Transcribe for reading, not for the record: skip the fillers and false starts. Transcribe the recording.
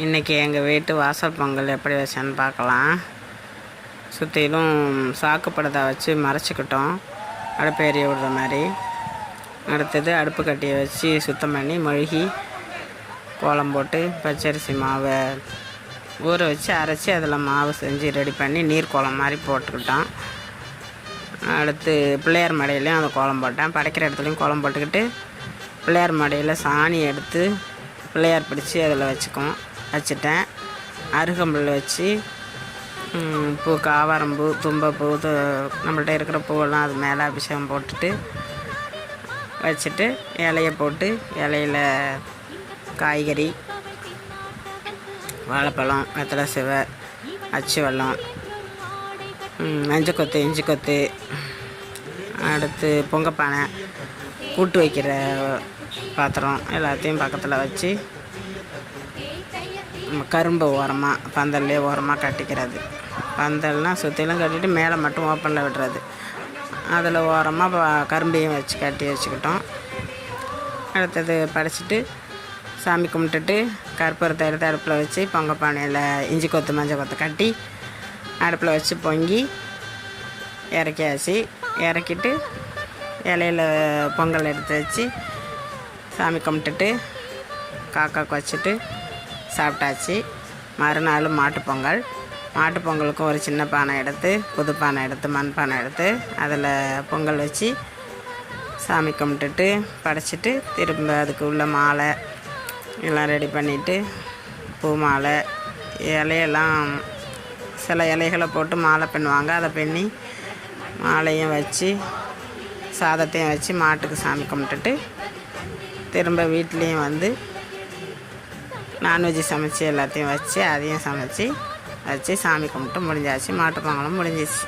இன்றைக்கி எங்கள் வீட்டு வாசல் பொங்கல் எப்படி வச்சேன்னு பார்க்கலாம். சுற்றிலும் சாக்கு படத்தை வச்சு மறைச்சிக்கிட்டோம், அடுப்பு எரிய விடுற மாதிரி. அடுத்தது அடுப்பு கட்டியை வச்சு சுத்தம் பண்ணி மொழுகி கோலம் போட்டு பச்சரிசி மாவை ஊற வச்சு அரைச்சி அதில் மாவு செஞ்சு ரெடி பண்ணி நீர் கோலம் மாதிரி போட்டுக்கிட்டோம். அடுத்து பிள்ளையார் மடையிலையும் அந்த கோலம் போட்டேன். படைக்கிற இடத்துலையும் கோலம் போட்டுக்கிட்டு பிள்ளையார் மடையில் சாணி எடுத்து பிள்ளையார் பிடிச்சி அதில் வச்சுட்டேன். அருகம்புல் வச்சு பூ, காவாரம்பூ, தும்பப்பூ, நம்மள்ட்ட இருக்கிற பூவெல்லாம் அது மேலே அபிஷேகம் போட்டுட்டு வச்சுட்டு இலையை போட்டு இலையில் காய்கறி, வாழைப்பழம், வெத்தலை சிவ, அச்சு வெல்லம், மஞ்சள் கொத்து, இஞ்சி கொத்து, அடுத்து பொங்கப்பானை, கூட்டு வைக்கிற பாத்திரம் எல்லாத்தையும் பக்கத்தில் வச்சு கரும்பு ஓரமாக பந்தல்லே ஓரமாக கட்டிக்கிறது. பந்தல்னால் சுற்றிலும் கட்டிட்டு மேலே மட்டும் ஓப்பனில் விடுறது. அதில் ஓரமாக கரும்பையும் வச்சு கட்டி வச்சுக்கிட்டோம். அடுத்தது படைச்சிட்டு சாமி கும்பிட்டுட்டு கற்பூரத்தை எடுத்து அடுப்பில் வச்சு பொங்கப்பானையில் இஞ்சி கொத்து, மஞ்சள் கொத்து கட்டி அடுப்பில் வச்சு பொங்கி இறக்கியாச்சு. இறக்கிட்டு இலையில் பொங்கல் எடுத்து வச்சு சாமி கும்பிட்டுட்டு காக்காக்கு வச்சுட்டு சாப்பிட்டாச்சு. மறுநாள் மாட்டுப்பொங்கல். மாட்டுப்பொங்கலுக்கும் ஒரு சின்ன பானை எடுத்து, புது பானை எடுத்து, மண் பானை எடுத்து அதில் பொங்கல் வச்சு சாமி கும்பிட்டுட்டு படைச்சிட்டு திரும்ப அதுக்கு உள்ள மாலை எல்லாம் ரெடி பண்ணிவிட்டு பூ மாலை, இலையெல்லாம் சில இலைகளை போட்டு மாலை பின்னுவாங்க. அதை பின்னி மாலையும் வச்சு சாதத்தையும் வச்சு மாட்டுக்கு சாமி கும்பிட்டுட்டு திரும்ப வீட்லேயும் வந்து நான்வெஜ்ஜு சமைச்சி எல்லாத்தையும் வச்சு அதையும் சமைச்சி வச்சு சாமி கும்பிட்டு முடிஞ்சாச்சு. மாட்டுப்பொங்கலும் முடிஞ்சிச்சு.